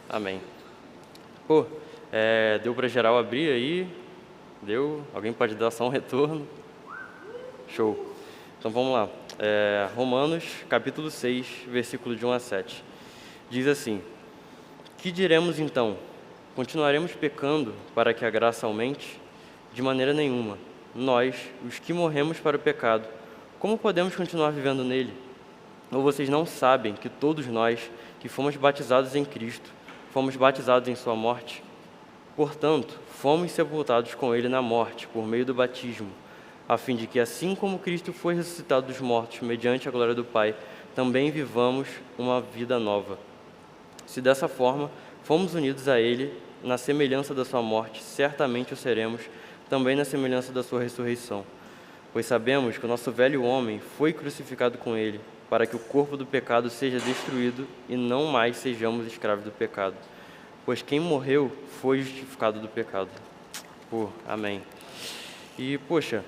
Amém. Pô, deu para geral abrir aí? Deu? Alguém pode dar só um retorno? Show. Então vamos lá. Romanos, capítulo 6, versículo de 1 a 7. Diz assim: Que diremos então? Continuaremos pecando para que a graça aumente? De maneira nenhuma. Nós, os que morremos para o pecado, como podemos continuar vivendo nele? Ou vocês não sabem que todos nós, que fomos batizados em Cristo, fomos batizados em sua morte? Portanto, fomos sepultados com ele na morte, por meio do batismo, a fim de que, assim como Cristo foi ressuscitado dos mortos, mediante a glória do Pai, também vivamos uma vida nova. Se dessa forma fomos unidos a ele, na semelhança da sua morte, certamente o seremos também na semelhança da sua ressurreição. Pois sabemos que o nosso velho homem foi crucificado com ele, para que o corpo do pecado seja destruído e não mais sejamos escravos do pecado. Pois quem morreu foi justificado do pecado. Amém. E, poxa,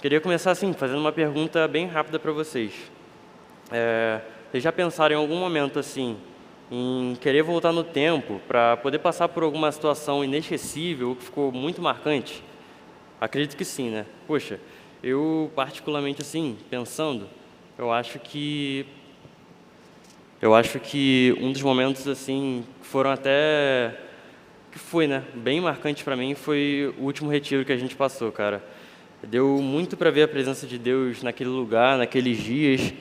queria começar assim, fazendo uma pergunta bem rápida para vocês. Vocês já pensaram em algum momento assim, em querer voltar no tempo para poder passar por alguma situação inesquecível ou que ficou muito marcante? Acredito que sim, né? Poxa, eu particularmente assim, pensando, eu acho que um dos momentos assim que foram até que foi, né, bem marcante para mim foi o último retiro que a gente passou, cara. Deu muito para ver a presença de Deus naquele lugar, naqueles dias.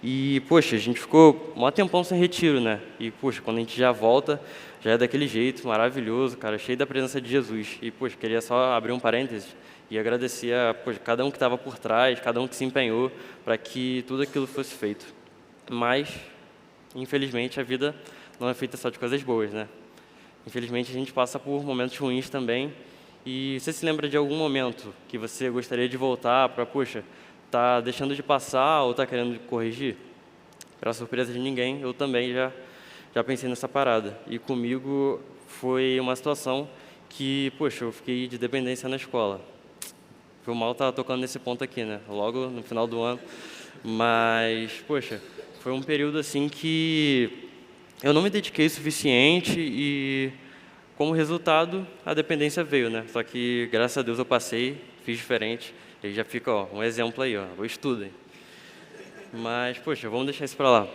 E, poxa, a gente ficou um tempão sem retiro, né? E, poxa, quando a gente já volta, já é daquele jeito, maravilhoso, cara, cheio da presença de Jesus. E, poxa, queria só abrir um parênteses e agradecer a, poxa, cada um que estava por trás, cada um que se empenhou para que tudo aquilo fosse feito. Mas, infelizmente, a vida não é feita só de coisas boas, né? Infelizmente, a gente passa por momentos ruins também. E você se lembra de algum momento que você gostaria de voltar para, poxa, tá deixando de passar ou tá querendo corrigir? Para surpresa de ninguém, eu também já pensei nessa parada. E comigo foi uma situação que, poxa, eu fiquei de dependência na escola. Foi mal estar tocando nesse ponto aqui, né? Logo no final do ano. Mas, poxa, foi um período assim que eu não me dediquei o suficiente e, como resultado, a dependência veio, né? Só que, graças a Deus, eu passei, fiz diferente. E já fica, ó, um exemplo aí, ó. Estudem. Mas, poxa, vamos deixar isso para lá.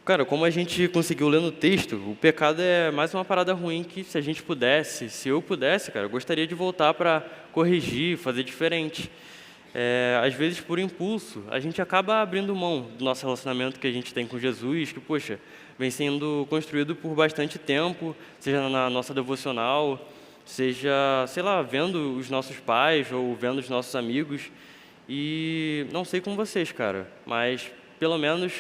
Cara, como a gente conseguiu ler no texto, o pecado é mais uma parada ruim que, se a gente pudesse, se eu pudesse, cara, eu gostaria de voltar para corrigir, fazer diferente. Às vezes, por impulso, a gente acaba abrindo mão do nosso relacionamento que a gente tem com Jesus, que, poxa, vem sendo construído por bastante tempo, seja na nossa devocional, seja, sei lá, vendo os nossos pais ou vendo os nossos amigos. E não sei com vocês, cara, mas pelo menos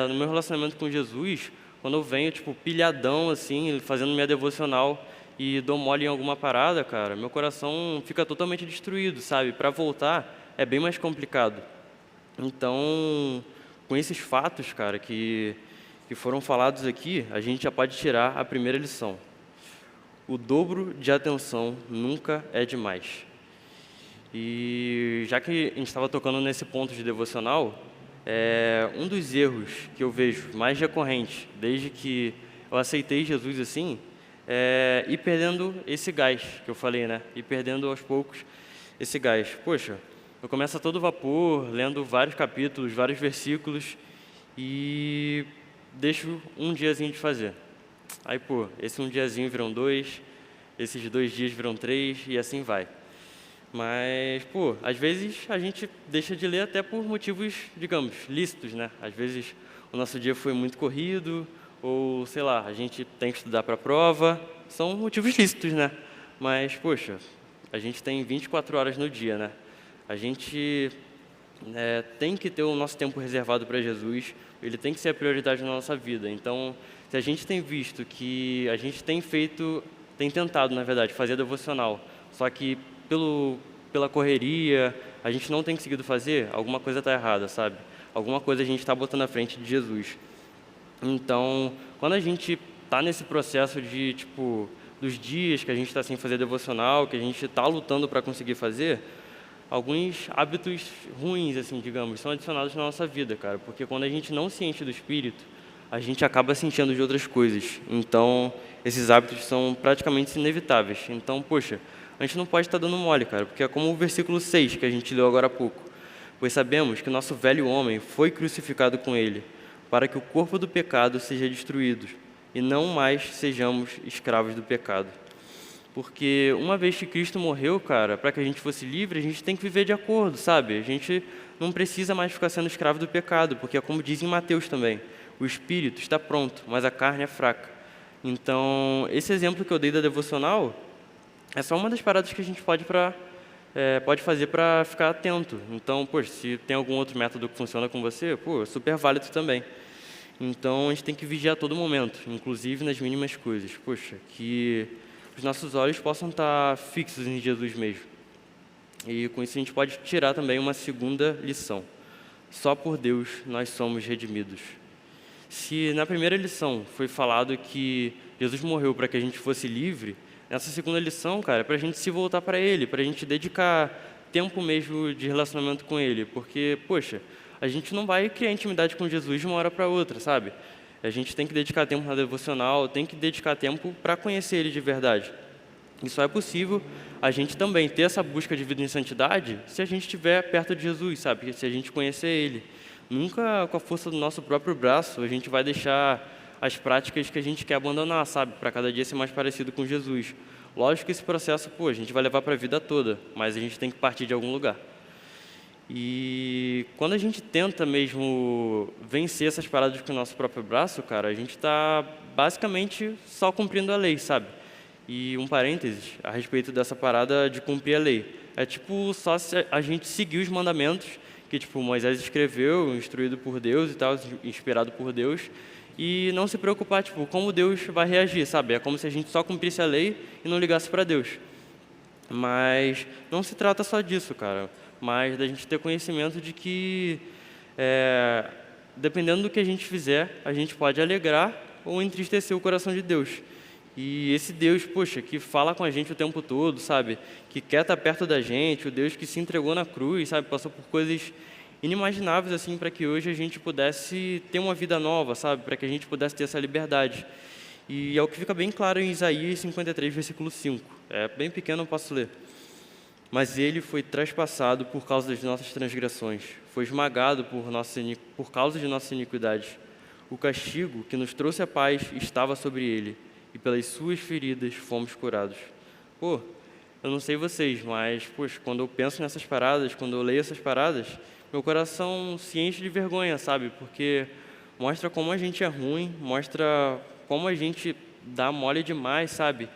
no meu relacionamento com Jesus, quando eu venho, tipo, pilhadão, assim, fazendo minha devocional e dou mole em alguma parada, cara, meu coração fica totalmente destruído, sabe? Para voltar é bem mais complicado. Então, com esses fatos, cara, que foram falados aqui, a gente já pode tirar a primeira lição. O dobro de atenção nunca é demais. E já que a gente estava tocando nesse ponto de devocional, um dos erros que eu vejo mais recorrente desde que eu aceitei Jesus assim, é ir perdendo esse gás que eu falei, né? Ir perdendo aos poucos esse gás. Poxa, eu começo a todo vapor, lendo vários capítulos, vários versículos e deixo um diazinho de fazer. Aí, esse um diazinho viram 2, esses 2 dias viram 3 e assim vai. Mas, às vezes a gente deixa de ler até por motivos, digamos, lícitos, né? Às vezes o nosso dia foi muito corrido, ou, sei lá, a gente tem que estudar para a prova. São motivos lícitos, né? Mas, poxa, a gente tem 24 horas no dia, né? A gente tem que ter o nosso tempo reservado para Jesus, ele tem que ser a prioridade na nossa vida. Então, se a gente tem visto que a gente tem tentado, na verdade, fazer devocional, só que pela correria, a gente não tem conseguido fazer, alguma coisa está errada, sabe? Alguma coisa a gente está botando à frente de Jesus. Então, quando a gente está nesse processo de, tipo, dos dias que a gente está sem fazer devocional, que a gente está lutando para conseguir fazer, alguns hábitos ruins, assim, digamos, são adicionados na nossa vida, cara. Porque quando a gente não se enche do Espírito, a gente acaba se enchendo de outras coisas. Então, esses hábitos são praticamente inevitáveis. Então, poxa, a gente não pode estar dando mole, cara, porque é como o versículo 6 que a gente leu agora há pouco. Pois sabemos que o nosso velho homem foi crucificado com ele, para que o corpo do pecado seja destruído, e não mais sejamos escravos do pecado. Porque uma vez que Cristo morreu, cara, para que a gente fosse livre, a gente tem que viver de acordo, sabe? A gente não precisa mais ficar sendo escravo do pecado, porque é como diz em Mateus também, o espírito está pronto, mas a carne é fraca. Então, esse exemplo que eu dei da devocional é só uma das paradas que a gente pode fazer para ficar atento. Então, poxa, se tem algum outro método que funciona com você, pô, é super válido também. Então, a gente tem que vigiar a todo momento, inclusive nas mínimas coisas. Poxa, que os nossos olhos possam estar fixos em Jesus mesmo. E com isso a gente pode tirar também uma segunda lição. Só por Deus nós somos redimidos. Se na primeira lição foi falado que Jesus morreu para que a gente fosse livre, nessa segunda lição, cara, é para a gente se voltar para Ele, para a gente dedicar tempo mesmo de relacionamento com Ele. Porque, poxa, a gente não vai criar intimidade com Jesus de uma hora para outra, sabe? A gente tem que dedicar tempo na devocional, tem que dedicar tempo para conhecer Ele de verdade. E só é possível a gente também ter essa busca de vida em santidade se a gente estiver perto de Jesus, sabe? Se a gente conhecer Ele. Nunca com a força do nosso próprio braço a gente vai deixar as práticas que a gente quer abandonar, sabe? Para cada dia ser mais parecido com Jesus. Lógico que esse processo, pô, a gente vai levar para a vida toda, mas a gente tem que partir de algum lugar. E quando a gente tenta mesmo vencer essas paradas com o nosso próprio braço, cara, a gente está basicamente só cumprindo a lei, sabe? E um parênteses a respeito dessa parada de cumprir a lei. É tipo só se a gente seguir os mandamentos que tipo Moisés escreveu, instruído por Deus e tal, inspirado por Deus, e não se preocupar tipo como Deus vai reagir, sabe? É como se a gente só cumprisse a lei e não ligasse para Deus. Mas não se trata só disso, cara, mas da gente ter conhecimento de que dependendo do que a gente fizer, a gente pode alegrar ou entristecer o coração de Deus. E esse Deus, poxa, que fala com a gente o tempo todo, sabe? Que quer estar perto da gente, o Deus que se entregou na cruz, sabe? Passou por coisas inimagináveis, assim, para que hoje a gente pudesse ter uma vida nova, sabe? Para que a gente pudesse ter essa liberdade. E é o que fica bem claro em Isaías 53, versículo 5. É bem pequeno, eu posso ler. Mas ele foi traspassado por causa das nossas transgressões, foi esmagado por causa de nossas iniquidades. O castigo que nos trouxe a paz estava sobre ele, e pelas suas feridas fomos curados. Pô, eu não sei vocês, mas, poxa, quando eu penso nessas paradas, quando eu leio essas paradas, meu coração se enche de vergonha, sabe? Porque mostra como a gente é ruim, mostra como a gente dá mole demais, sabe?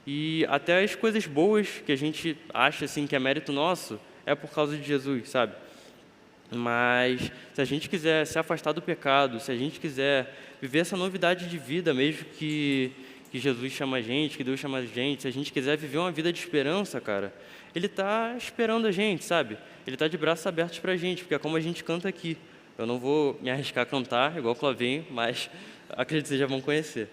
E até as coisas boas que a gente acha assim que é mérito nosso, é por causa de Jesus, sabe? Mas se a gente quiser se afastar do pecado, se a gente quiser viver essa novidade de vida mesmo que Jesus chama a gente, que Deus chama a gente, se a gente quiser viver uma vida de esperança, cara, Ele está esperando a gente, sabe? Ele está de braços abertos para a gente, porque é como a gente canta aqui. Eu não vou me arriscar a cantar, igual o Clavinho, mas acredito que vocês já vão conhecer.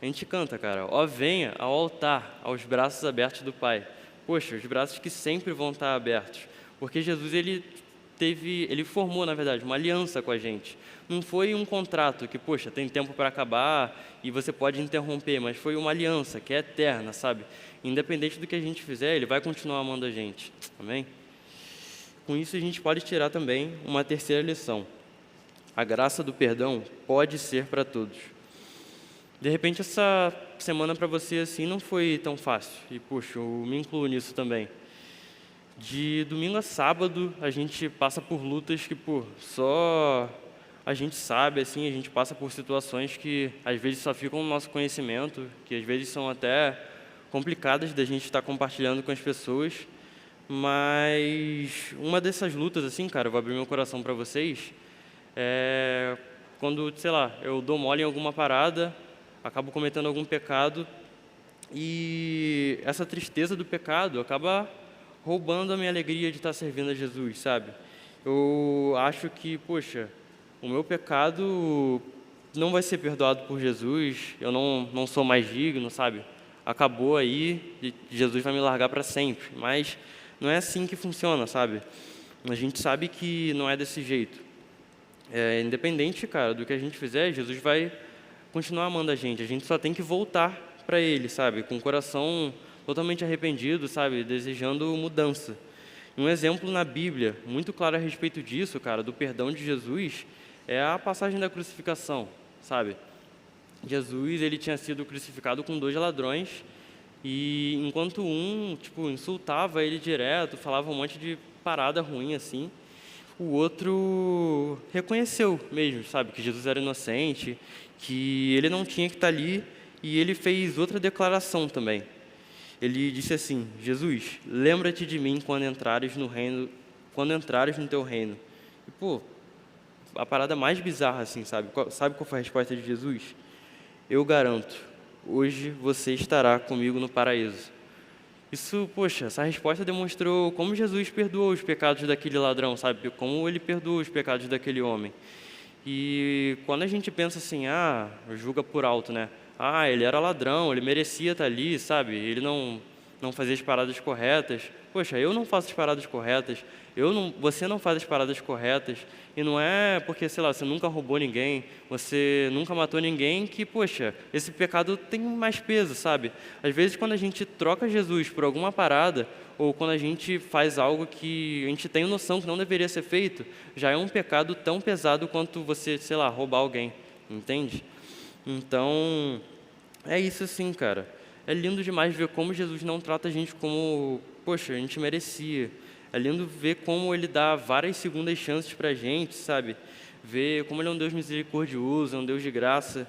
A gente canta, cara, ó venha ao altar, aos braços abertos do Pai. Poxa, os braços que sempre vão estar abertos, porque Jesus, ele formou, na verdade, uma aliança com a gente. Não foi um contrato que, poxa, tem tempo para acabar e você pode interromper, mas foi uma aliança que é eterna, sabe? Independente do que a gente fizer, Ele vai continuar amando a gente. Amém? Com isso, a gente pode tirar também uma terceira lição. A graça do perdão pode ser para todos. De repente, essa semana para você assim não foi tão fácil. E, poxa, eu me incluo nisso também. De domingo a sábado, a gente passa por lutas que, pô, só a gente sabe, assim, a gente passa por situações que às vezes só ficam no nosso conhecimento, que às vezes são até complicadas da gente estar compartilhando com as pessoas. Mas uma dessas lutas, assim, cara, eu vou abrir meu coração para vocês, é quando, sei lá, eu dou mole em alguma parada, acabo cometendo algum pecado e essa tristeza do pecado acaba roubando a minha alegria de estar servindo a Jesus, sabe? Eu acho que, poxa, o meu pecado não vai ser perdoado por Jesus, eu não sou mais digno, sabe? Acabou aí, e Jesus vai me largar para sempre. Mas não é assim que funciona, sabe? A gente sabe que não é desse jeito. Independente, cara, do que a gente fizer, Jesus vai continuar amando a gente só tem que voltar para Ele, sabe? Com o coração totalmente arrependido, sabe? Desejando mudança. Um exemplo na Bíblia, muito claro a respeito disso, cara, do perdão de Jesus, é a passagem da crucificação, sabe? Jesus, ele tinha sido crucificado com dois ladrões e enquanto um, tipo, insultava ele direto, falava um monte de parada ruim assim, o outro reconheceu mesmo, sabe, que Jesus era inocente, que ele não tinha que estar ali, e ele fez outra declaração também. Ele disse assim: Jesus, lembra-te de mim quando entrares no reino, quando entrares no teu reino. E pô, a parada mais bizarra assim, sabe? Sabe qual foi a resposta de Jesus? Eu garanto, hoje você estará comigo no paraíso. Isso, poxa, essa resposta demonstrou como Jesus perdoou os pecados daquele ladrão, sabe? Como ele perdoou os pecados daquele homem. E quando a gente pensa assim, julga por alto, né? Ele era ladrão, ele merecia estar ali, sabe? Ele não fazia as paradas corretas. Poxa, eu não faço as paradas corretas, você não faz as paradas corretas. E não é porque, sei lá, você nunca roubou ninguém, você nunca matou ninguém que, poxa, esse pecado tem mais peso, sabe? Às vezes, quando a gente troca Jesus por alguma parada, ou quando a gente faz algo que a gente tem noção que não deveria ser feito, já é um pecado tão pesado quanto você, sei lá, roubar alguém, entende? Então, é isso assim, cara. É lindo demais ver como Jesus não trata a gente como, poxa, a gente merecia. É lindo ver como Ele dá várias segundas chances pra gente, sabe? Ver como Ele é um Deus misericordioso, é um Deus de graça.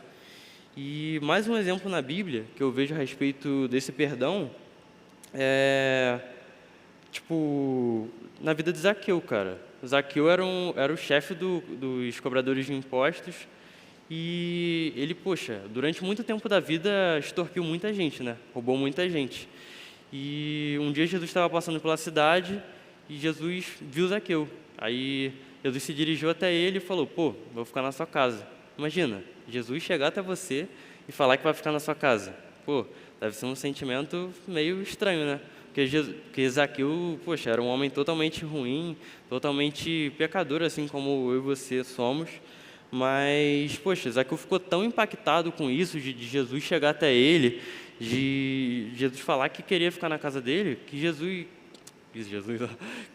E mais um exemplo na Bíblia que eu vejo a respeito desse perdão é, tipo, na vida de Zaqueu, cara. Zaqueu era o chefe dos cobradores de impostos e ele, poxa, durante muito tempo da vida extorquiu muita gente, né? Roubou muita gente. E um dia Jesus estava passando pela cidade e Jesus viu Zaqueu. Aí Jesus se dirigiu até ele e falou: pô, vou ficar na sua casa. Imagina, Jesus chegar até você e falar que vai ficar na sua casa. Pô, deve ser um sentimento meio estranho, né? Porque Zaqueu, poxa, era um homem totalmente ruim, totalmente pecador, assim como eu e você somos. Mas, poxa, Zaqueu ficou tão impactado com isso, de Jesus chegar até ele, de Jesus falar que queria ficar na casa dele,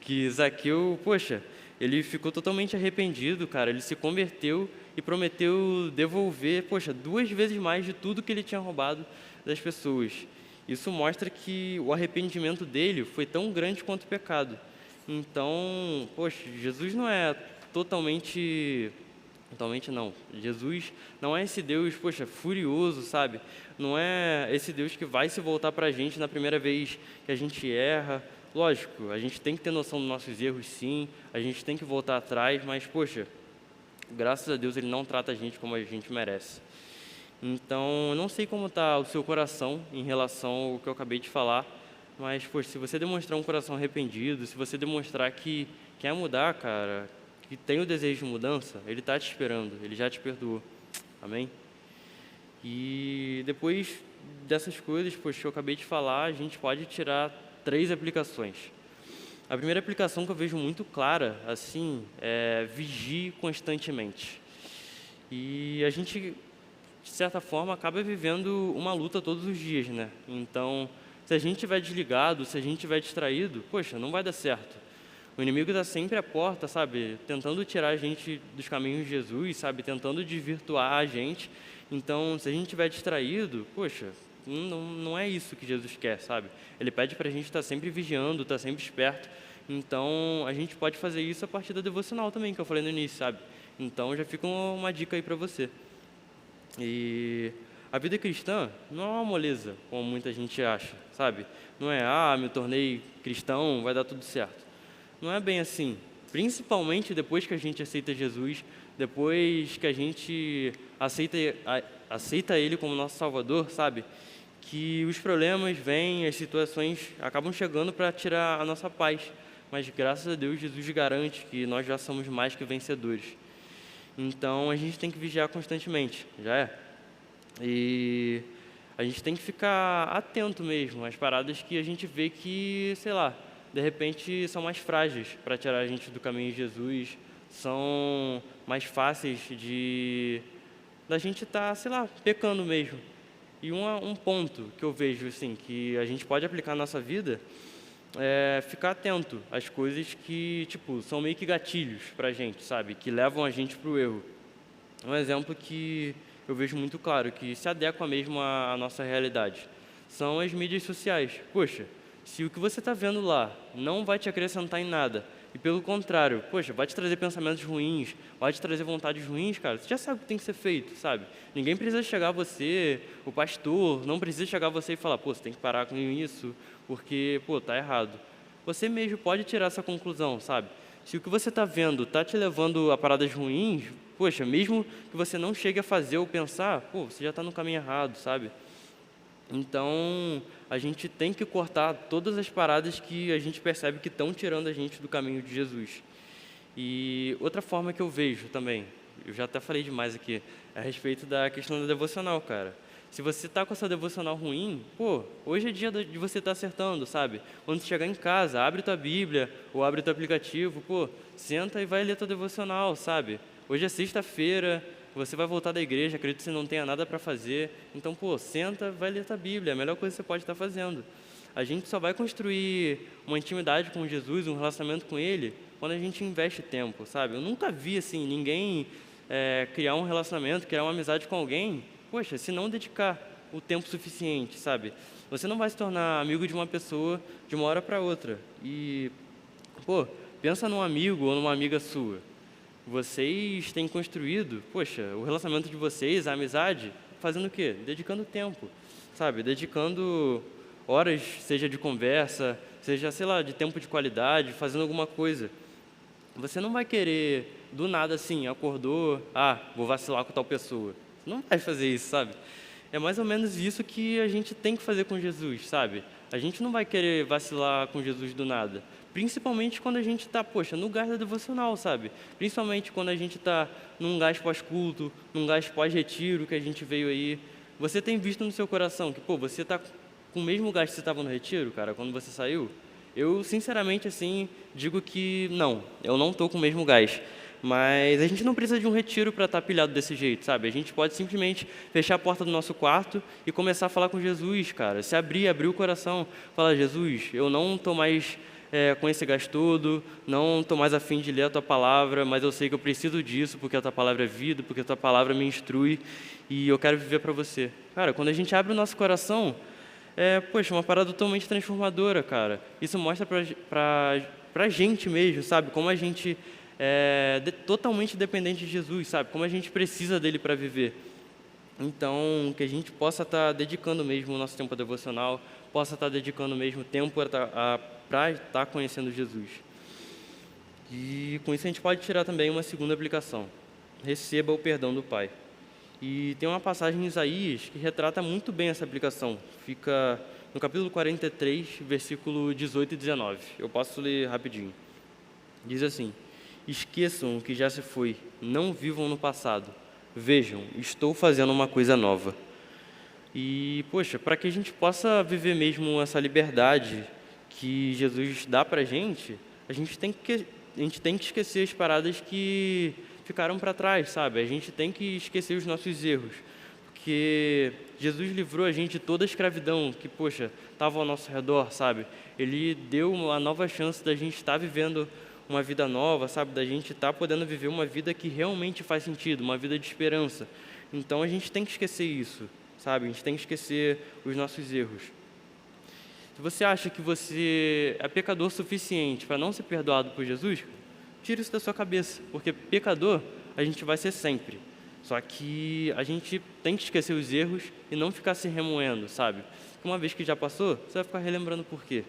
que Zaqueu, poxa, ele ficou totalmente arrependido, cara. Ele se converteu e prometeu devolver, poxa, 2 vezes mais de tudo que ele tinha roubado das pessoas. Isso mostra que o arrependimento dele foi tão grande quanto o pecado. Então, poxa, Jesus não é totalmente não. Jesus não é esse Deus, poxa, furioso, sabe? Não é esse Deus que vai se voltar para a gente na primeira vez que a gente erra. Lógico, a gente tem que ter noção dos nossos erros, sim. A gente tem que voltar atrás, mas, poxa, graças a Deus Ele não trata a gente como a gente merece. Então, eu não sei como está o seu coração em relação ao que eu acabei de falar, mas, poxa, se você demonstrar um coração arrependido, se você demonstrar que quer mudar, cara, que tem o desejo de mudança, Ele está te esperando, Ele já te perdoou. Amém? E depois dessas coisas, poxa, que eu acabei de falar, a gente pode tirar 3 aplicações. A primeira aplicação que eu vejo muito clara, assim, é vigie constantemente. E a gente, de certa forma, acaba vivendo uma luta todos os dias, né? Então, se a gente estiver desligado, se a gente estiver distraído, poxa, não vai dar certo. O inimigo está sempre à porta, sabe? Tentando tirar a gente dos caminhos de Jesus, sabe? Tentando desvirtuar a gente. Então, se a gente estiver distraído, poxa, não é isso que Jesus quer, sabe? Ele pede para a gente estar sempre vigiando, estar sempre esperto. Então, a gente pode fazer isso a partir da devocional também, que eu falei no início, sabe? Então, já fica uma dica aí para você. E a vida cristã não é uma moleza, como muita gente acha, sabe? Não é, me tornei cristão, vai dar tudo certo. Não é bem assim. Principalmente depois que a gente aceita Jesus, depois que a gente aceita Ele como nosso Salvador, sabe? Que os problemas vêm, as situações acabam chegando para tirar a nossa paz. Mas graças a Deus, Jesus garante que nós já somos mais que vencedores. Então a gente tem que vigiar constantemente, já é? E a gente tem que ficar atento mesmo às paradas que a gente vê que, sei lá, de repente são mais frágeis para tirar a gente do caminho de Jesus, são mais fáceis da gente estar, sei lá, pecando mesmo. E um ponto que eu vejo assim, que a gente pode aplicar na nossa vida é ficar atento às coisas que, tipo, são meio que gatilhos pra gente, sabe? Que levam a gente pro erro. Um exemplo que eu vejo muito claro, que se adequa mesmo à nossa realidade, são as mídias sociais. Poxa, se o que você está vendo lá não vai te acrescentar em nada, e pelo contrário, poxa, vai te trazer pensamentos ruins, vai te trazer vontades ruins, cara, você já sabe o que tem que ser feito, sabe? Ninguém precisa chegar a você, o pastor, não precisa chegar a você e falar, pô, você tem que parar com isso, porque, pô, tá errado. Você mesmo pode tirar essa conclusão, sabe? Se o que você está vendo está te levando a paradas ruins, poxa, mesmo que você não chegue a fazer ou pensar, pô, você já está no caminho errado, sabe? Então, a gente tem que cortar todas as paradas que a gente percebe que estão tirando a gente do caminho de Jesus. E outra forma que eu vejo também, eu já até falei demais aqui, é a respeito da questão da devocional, cara. Se você está com essa devocional ruim, pô, hoje é dia de você estar acertando, sabe? Quando você chegar em casa, abre tua Bíblia ou abre teu aplicativo, pô, senta e vai ler tua devocional, sabe? Hoje é sexta-feira, você vai voltar da igreja, acredito que você não tenha nada para fazer, então, pô, senta, vai ler tua Bíblia, é a melhor coisa que você pode estar fazendo. A gente só vai construir uma intimidade com Jesus, um relacionamento com Ele, quando a gente investe tempo, sabe? Eu nunca vi, assim, ninguém criar um relacionamento, criar uma amizade com alguém, poxa, se não dedicar o tempo suficiente, sabe? Você não vai se tornar amigo de uma pessoa de uma hora para outra. E, pô, pensa num amigo ou numa amiga sua. Vocês têm construído, poxa, o relacionamento de vocês, a amizade, fazendo o quê? Dedicando tempo, sabe? Dedicando horas, seja de conversa, seja, sei lá, de tempo de qualidade, fazendo alguma coisa. Você não vai querer, do nada assim, acordou, vou vacilar com tal pessoa. Você não vai fazer isso, sabe? É mais ou menos isso que a gente tem que fazer com Jesus, sabe? A gente não vai querer vacilar com Jesus do nada. Principalmente quando a gente está, poxa, no gás da devocional, sabe? Principalmente quando a gente está num gás pós-culto, num gás pós-retiro que a gente veio aí. Você tem visto no seu coração que, pô, você está com o mesmo gás que você estava no retiro, cara, quando você saiu? Eu, sinceramente, assim, digo que não, eu não estou com o mesmo gás. Mas a gente não precisa de um retiro para estar pilhado desse jeito, sabe? A gente pode simplesmente fechar a porta do nosso quarto e começar a falar com Jesus, cara. Se abrir o coração, falar, Jesus, eu não estou mais com esse gás todo, não estou mais a fim de ler a Tua palavra, mas eu sei que eu preciso disso, porque a Tua palavra é vida, porque a Tua palavra me instrui e eu quero viver para Você. Cara, quando a gente abre o nosso coração, poxa, uma parada totalmente transformadora, cara. Isso mostra pra gente mesmo, sabe? Como a gente totalmente dependente de Jesus, sabe? Como a gente precisa dele para viver. Então, que a gente possa estar dedicando mesmo o nosso tempo devocional, possa estar dedicando mesmo tempo para estar conhecendo Jesus. E com isso a gente pode tirar também uma segunda aplicação. Receba o perdão do Pai. E tem uma passagem em Isaías que retrata muito bem essa aplicação. Fica no capítulo 43, versículo 18 e 19. Eu posso ler rapidinho. Diz assim: esqueçam o que já se foi, não vivam no passado. Vejam, estou fazendo uma coisa nova. E, poxa, para que a gente possa viver mesmo essa liberdade que Jesus dá para a gente tem que esquecer as paradas que ficaram para trás, sabe? A gente tem que esquecer os nossos erros, porque Jesus livrou a gente de toda a escravidão que, poxa, estava ao nosso redor, sabe? Ele deu uma nova chance da gente estar vivendo uma vida nova, sabe? Da gente estar podendo viver uma vida que realmente faz sentido, uma vida de esperança. Então a gente tem que esquecer isso, sabe? A gente tem que esquecer os nossos erros. Se você acha que você é pecador suficiente para não ser perdoado por Jesus, tira isso da sua cabeça, porque pecador a gente vai ser sempre. Só que a gente tem que esquecer os erros e não ficar se remoendo, sabe? Uma vez que já passou, você vai ficar relembrando por quê.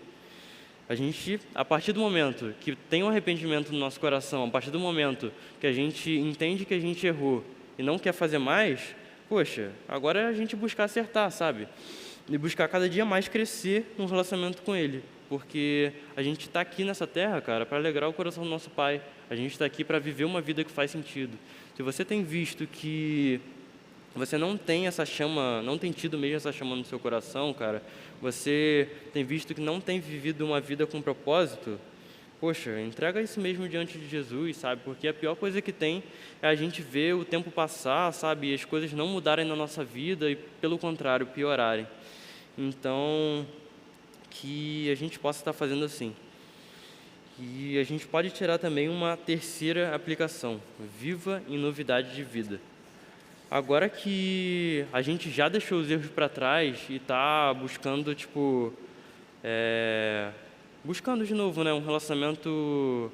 A gente, a partir do momento que tem um arrependimento no nosso coração, a partir do momento que a gente entende que a gente errou e não quer fazer mais, poxa, agora é a gente buscar acertar, sabe? E buscar cada dia mais crescer no relacionamento com Ele. Porque a gente está aqui nessa terra, cara, para alegrar o coração do nosso Pai. A gente está aqui para viver uma vida que faz sentido. Se você tem visto que você não tem essa chama, não tem tido mesmo essa chama no seu coração, cara, você tem visto que não tem vivido uma vida com propósito, poxa, entrega isso mesmo diante de Jesus, sabe? Porque a pior coisa que tem é a gente ver o tempo passar, sabe? E as coisas não mudarem na nossa vida e, pelo contrário, piorarem. Então, que a gente possa estar fazendo assim. E a gente pode tirar também uma terceira aplicação: viva em novidade de vida. Agora que a gente já deixou os erros para trás e está buscando, tipo, buscando de novo, né, um relacionamento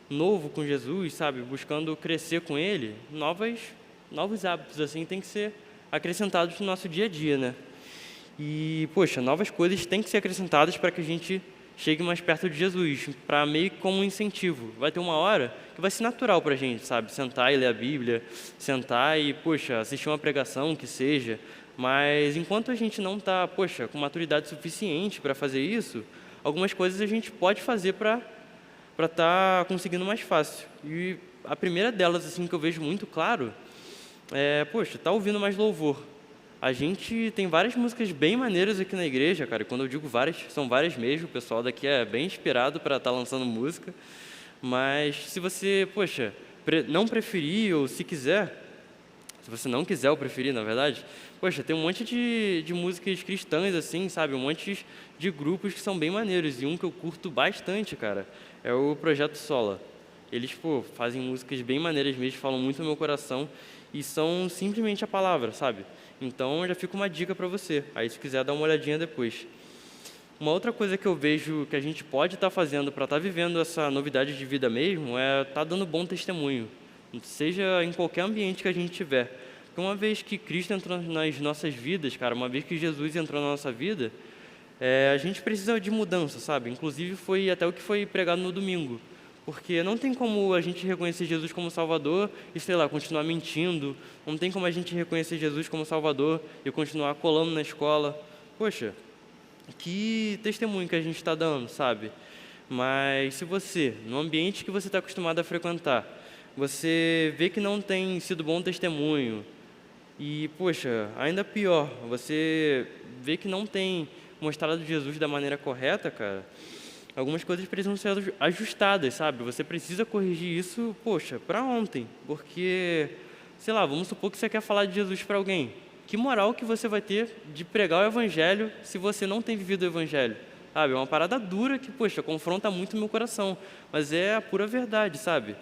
novo com Jesus, sabe? Buscando crescer com Ele, novos hábitos, assim, tem que ser acrescentados no nosso dia a dia, né? E, poxa, novas coisas têm que ser acrescentadas para que a gente chegue mais perto de Jesus, para meio que como um incentivo. Vai ter uma hora que vai ser natural para a gente, sabe? Sentar e ler a Bíblia, sentar e, poxa, assistir uma pregação, que seja. Mas enquanto a gente não está, poxa, com maturidade suficiente para fazer isso, algumas coisas a gente pode fazer para estar conseguindo mais fácil. E a primeira delas, assim, que eu vejo muito claro, poxa, tá ouvindo mais louvor. A gente tem várias músicas bem maneiras aqui na igreja, cara. E quando eu digo várias, são várias mesmo. O pessoal daqui é bem inspirado para estar lançando música. Mas se você, poxa, não preferir ou se quiser, se você não quiser ou preferir, na verdade, poxa, tem um monte de músicas cristãs, assim, sabe? Um monte de grupos que são bem maneiros. E um que eu curto bastante, cara, é o Projeto Sola. Eles, pô, fazem músicas bem maneiras mesmo, falam muito no meu coração e são simplesmente a palavra, sabe? Então, já fica uma dica para você. Aí, se quiser, dá uma olhadinha depois. Uma outra coisa que eu vejo que a gente pode estar fazendo para estar vivendo essa novidade de vida mesmo é estar dando bom testemunho, seja em qualquer ambiente que a gente tiver. Porque uma vez que Cristo entrou nas nossas vidas, cara, uma vez que Jesus entrou na nossa vida, a gente precisa de mudança, sabe? Inclusive, foi até o que foi pregado no domingo. Porque não tem como a gente reconhecer Jesus como Salvador e, sei lá, continuar mentindo. Não tem como a gente reconhecer Jesus como Salvador e continuar colando na escola. Poxa, que testemunho que a gente está dando, sabe? Mas se você, no ambiente que você está acostumado a frequentar, você vê que não tem sido bom testemunho e, poxa, ainda pior, você vê que não tem mostrado Jesus da maneira correta, cara, algumas coisas precisam ser ajustadas, sabe? Você precisa corrigir isso, poxa, para ontem, porque, sei lá, vamos supor que você quer falar de Jesus para alguém. Que moral que você vai ter de pregar o Evangelho se você não tem vivido o Evangelho? Sabe? É uma parada dura que, poxa, confronta muito o meu coração, mas é a pura verdade, sabe?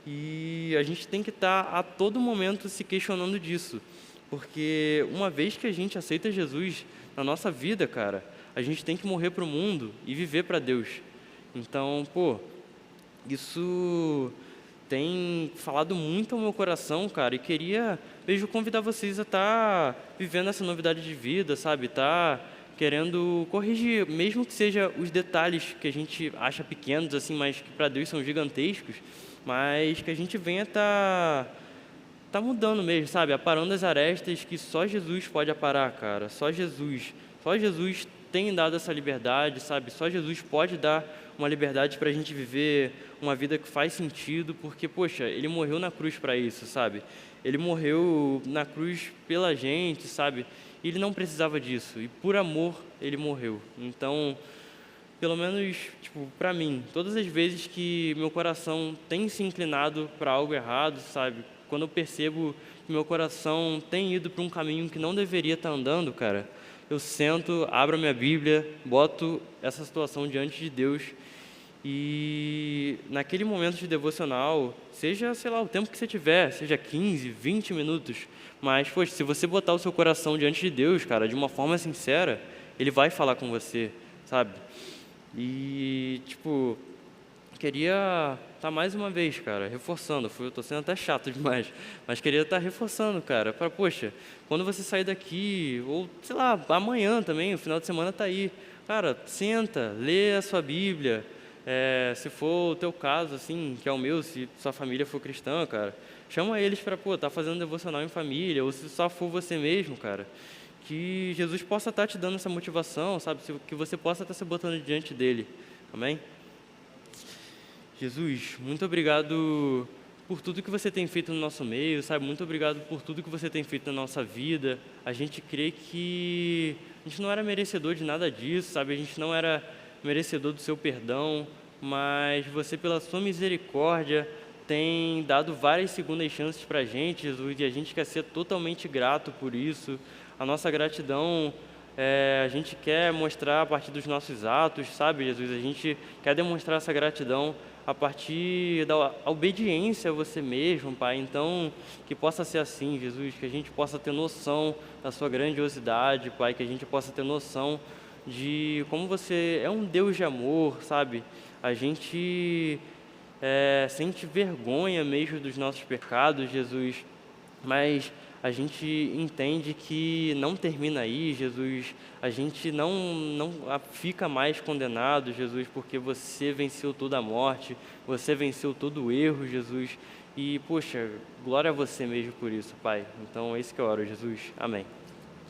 E a gente tem que estar a todo momento se questionando disso, porque uma vez que a gente aceita Jesus na nossa vida, cara, a gente tem que morrer para o mundo e viver para Deus. Então, pô, isso tem falado muito ao meu coração, cara, e queria mesmo convidar vocês a estar vivendo essa novidade de vida, sabe? Tá querendo corrigir, mesmo que seja os detalhes que a gente acha pequenos, assim, mas que para Deus são gigantescos, mas que a gente venha tá mudando mesmo, sabe? Aparando as arestas que só Jesus pode aparar, cara. Só Jesus tem dado essa liberdade, sabe? Só Jesus pode dar uma liberdade para a gente viver uma vida que faz sentido, porque, poxa, Ele morreu na cruz para isso, sabe? Ele morreu na cruz pela gente, sabe? E Ele não precisava disso, e por amor Ele morreu. Então, pelo menos, tipo, para mim, todas as vezes que meu coração tem se inclinado para algo errado, sabe? Quando eu percebo que meu coração tem ido para um caminho que não deveria estar andando, cara, eu sento, abro a minha Bíblia, boto essa situação diante de Deus e naquele momento de devocional, seja, sei lá, o tempo que você tiver, seja 15, 20 minutos, mas, poxa, se você botar o seu coração diante de Deus, cara, de uma forma sincera, Ele vai falar com você, sabe? E, tipo, queria estar mais uma vez, cara, reforçando. Eu tô sendo até chato demais, mas queria estar reforçando, cara, para, poxa, quando você sair daqui, ou, sei lá, amanhã também, o final de semana tá aí, cara, senta, lê a sua Bíblia, se for o teu caso, assim, que é o meu, se sua família for cristã, cara, chama eles para, pô, tá fazendo devocional em família, ou se só for você mesmo, cara, que Jesus possa estar te dando essa motivação, sabe, que você possa estar se botando diante dele, amém? Jesus, muito obrigado por tudo que você tem feito no nosso meio, sabe? Muito obrigado por tudo que você tem feito na nossa vida. A gente crê que a gente não era merecedor de nada disso, sabe? A gente não era merecedor do seu perdão, mas você, pela sua misericórdia, tem dado várias segundas chances para a gente, Jesus, e a gente quer ser totalmente grato por isso. A nossa gratidão, a gente quer mostrar a partir dos nossos atos, sabe, Jesus? A gente quer demonstrar essa gratidão a partir da obediência a você mesmo, Pai. Então, que possa ser assim, Jesus, que a gente possa ter noção da sua grandiosidade, Pai, que a gente possa ter noção de como você é um Deus de amor, sabe? A gente sente vergonha mesmo dos nossos pecados, Jesus, mas a gente entende que não termina aí, Jesus. A gente não fica mais condenado, Jesus, porque você venceu toda a morte, você venceu todo o erro, Jesus. E, poxa, glória a você mesmo por isso, Pai. Então é isso que eu oro, Jesus. Amém.